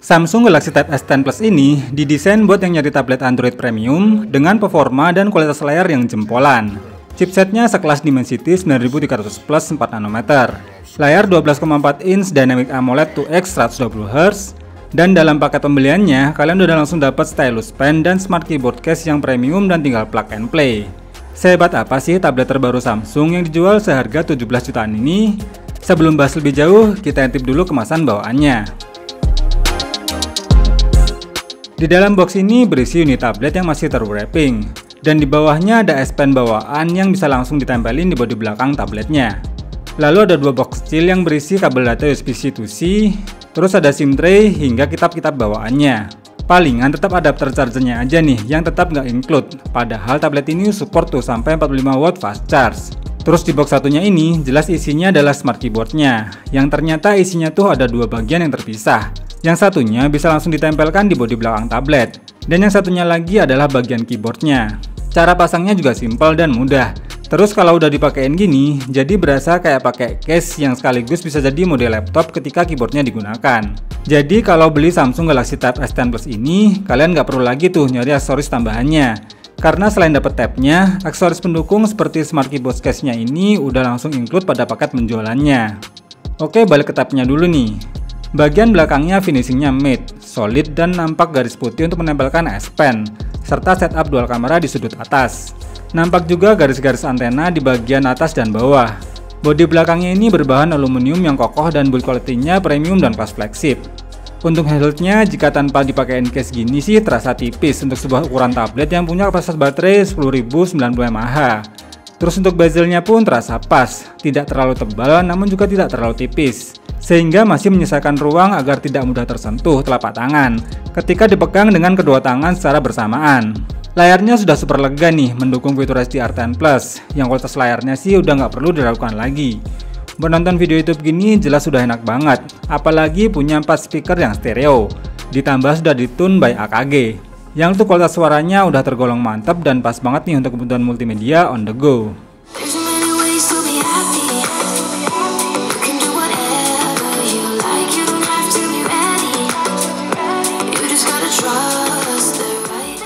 Samsung Galaxy Tab S10 Plus ini didesain buat yang nyari tablet Android premium dengan performa dan kualitas layar yang jempolan. Chipsetnya sekelas Dimensity 9300 Plus 4 nanometer, layar 12,4 inch Dynamic AMOLED 2X 120Hz, dan dalam paket pembeliannya kalian udah langsung dapat stylus pen dan smart keyboard case yang premium dan tinggal plug and play. Sehebat apa sih tablet terbaru Samsung yang dijual seharga 17 jutaan ini? Sebelum bahas lebih jauh, kita intip dulu kemasan bawaannya. Di dalam box ini berisi unit tablet yang masih terwrapping, dan di bawahnya ada S Pen bawaan yang bisa langsung ditempelin di bodi belakang tabletnya. Lalu ada dua box kecil yang berisi kabel data USB-C to C, terus ada SIM tray hingga kitab-kitab bawaannya. Palingan tetap adapter chargernya aja nih yang tetap nggak include, padahal tablet ini support tuh sampai 45 watt fast charge. Terus di box satunya ini jelas isinya adalah smart keyboardnya, yang ternyata isinya tuh ada dua bagian yang terpisah. Yang satunya bisa langsung ditempelkan di bodi belakang tablet, dan yang satunya lagi adalah bagian keyboardnya. Cara pasangnya juga simpel dan mudah. Terus kalau udah dipakein gini, jadi berasa kayak pakai case yang sekaligus bisa jadi mode laptop ketika keyboardnya digunakan. Jadi kalau beli Samsung Galaxy Tab S10 Plus ini, kalian nggak perlu lagi tuh nyari aksesoris tambahannya. Karena selain dapat tabnya, aksesoris pendukung seperti smart keyboard case-nya ini udah langsung include pada paket penjualannya. Oke, balik ke tabnya dulu nih. Bagian belakangnya finishingnya matte, solid dan nampak garis putih untuk menempelkan S Pen, serta setup dual kamera di sudut atas. Nampak juga garis-garis antena di bagian atas dan bawah. Bodi belakangnya ini berbahan aluminium yang kokoh dan build quality-nya premium dan kelas flagship. Untuk handheldnya, jika tanpa dipakein case gini sih terasa tipis untuk sebuah ukuran tablet yang punya kapasitas baterai 10.090 mAh. Terus untuk bezelnya pun terasa pas, tidak terlalu tebal namun juga tidak terlalu tipis, sehingga masih menyisakan ruang agar tidak mudah tersentuh telapak tangan ketika dipegang dengan kedua tangan secara bersamaan. Layarnya sudah super lega nih, mendukung fitur HDR10+, yang kualitas layarnya sih udah nggak perlu diragukan lagi. Menonton video YouTube gini jelas sudah enak banget, apalagi punya 4 speaker yang stereo, ditambah sudah ditune by AKG, yang tuh kualitas suaranya udah tergolong mantap dan pas banget nih untuk kebutuhan multimedia on the go.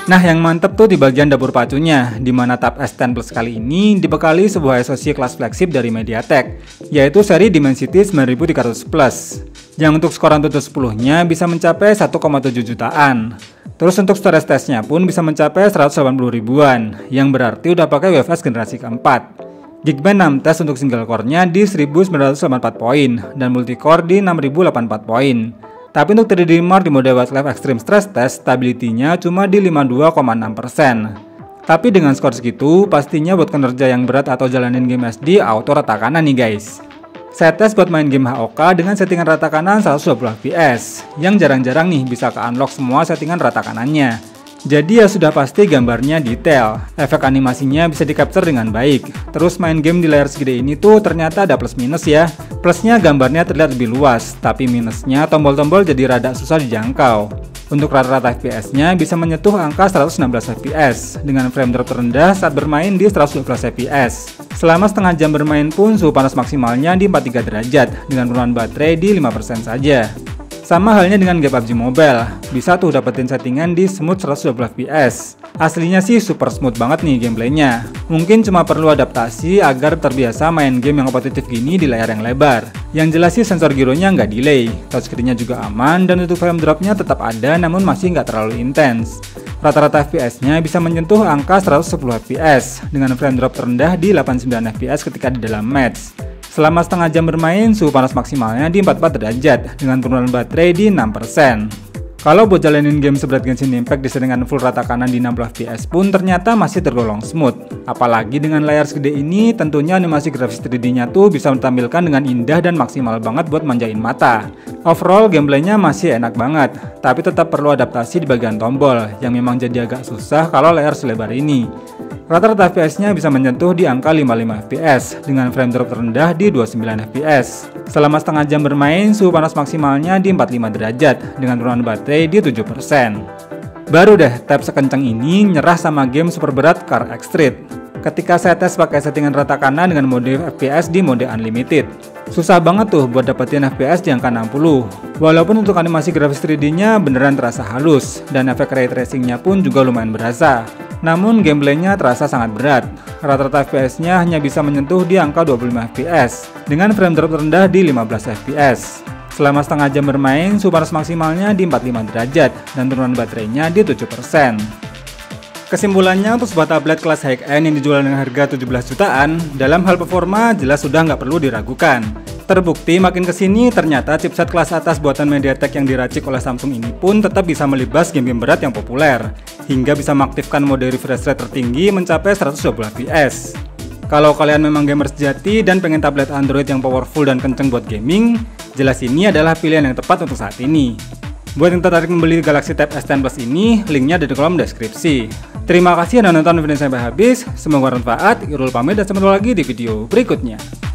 Nah, yang mantep tuh di bagian dapur pacunya, di mana Tab S10 Plus kali ini dibekali sebuah SoC kelas flagship dari MediaTek, yaitu seri Dimensity 9300 Plus, yang untuk skor ANTUTU 10-nya bisa mencapai 1,7 jutaan. Terus untuk storage testnya pun bisa mencapai 180 ribuan, yang berarti udah pakai UFS generasi keempat. Geekbench 6 test untuk single core-nya di 1984 poin, dan multicore di 6084 poin. Tapi untuk 3D Mark di mode Wildlife Extreme Stress Test, stability-nya cuma di 52,6%. Tapi dengan skor segitu, pastinya buat kinerja yang berat atau jalanin game SD auto rata kanan nih guys. Saya tes buat main game HOK dengan settingan rata kanan 120 fps, yang jarang-jarang nih bisa ke-unlock semua settingan rata kanannya. Jadi ya sudah pasti gambarnya detail, efek animasinya bisa di-capture dengan baik. Terus main game di layar segede ini tuh ternyata ada plus minus ya. Plusnya gambarnya terlihat lebih luas, tapi minusnya tombol-tombol jadi rada susah dijangkau. Untuk rata-rata FPS-nya bisa menyentuh angka 116 fps, dengan frame drop terendah saat bermain di 112 fps. Selama setengah jam bermain pun suhu panas maksimalnya di 43 derajat, dengan penurunan baterai di 5% saja. Sama halnya dengan game PUBG Mobile, bisa tuh dapetin settingan di smooth 120 fps. Aslinya sih super smooth banget nih gameplaynya. Mungkin cuma perlu adaptasi agar terbiasa main game yang kompetitif gini di layar yang lebar. Yang jelas sih sensor gyronya nggak delay, touchscreen-nya juga aman, dan untuk frame drop-nya tetap ada namun masih nggak terlalu intens. Rata-rata FPS-nya bisa menyentuh angka 110 fps, dengan frame drop terendah di 89 fps ketika di dalam match. Selama setengah jam bermain, suhu panas maksimalnya di 44 derajat, dengan penurunan baterai di 6%. Kalau buat jalanin game seberat Genshin Impact di settingan full rata kanan di 60 fps pun ternyata masih tergolong smooth. Apalagi dengan layar segede ini, tentunya animasi grafis 3D-nya tuh bisa ditampilkan dengan indah dan maksimal banget buat manjain mata. Overall, gameplaynya masih enak banget, tapi tetap perlu adaptasi di bagian tombol, yang memang jadi agak susah kalau layar selebar ini. Rata-rata FPS-nya bisa menyentuh di angka 55 fps, dengan frame drop terendah di 29 fps. Selama setengah jam bermain, suhu panas maksimalnya di 45 derajat, dengan penurunan baterai di 7%. Baru deh tab sekencang ini nyerah sama game super berat Car X Street. Ketika saya tes pakai settingan rata kanan dengan mode FPS di mode Unlimited. Susah banget tuh buat dapetin FPS di angka 60. Walaupun untuk animasi grafis 3D-nya beneran terasa halus, dan efek ray tracing-nya pun juga lumayan berasa. Namun gameplaynya terasa sangat berat. Rata-rata FPS-nya hanya bisa menyentuh di angka 25 FPS, dengan frame drop terendah di 15 FPS. Selama setengah jam bermain, suhu panas maksimalnya di 45 derajat, dan turunan baterainya di 7%. Kesimpulannya, untuk sebuah tablet kelas high-end yang dijual dengan harga 17 jutaan, dalam hal performa jelas sudah nggak perlu diragukan. Terbukti makin kesini, ternyata chipset kelas atas buatan MediaTek yang diracik oleh Samsung ini pun tetap bisa melibas game-game berat yang populer, hingga bisa mengaktifkan mode refresh rate tertinggi mencapai 120 fps. Kalau kalian memang gamer sejati dan pengen tablet Android yang powerful dan kenceng buat gaming, jelas ini adalah pilihan yang tepat untuk saat ini. Buat yang tertarik membeli Galaxy Tab S10 Plus ini, linknya ada di kolom deskripsi. Terima kasih sudah nonton video sampai habis, semoga bermanfaat. Irul pamit dan sampai jumpa lagi di video berikutnya.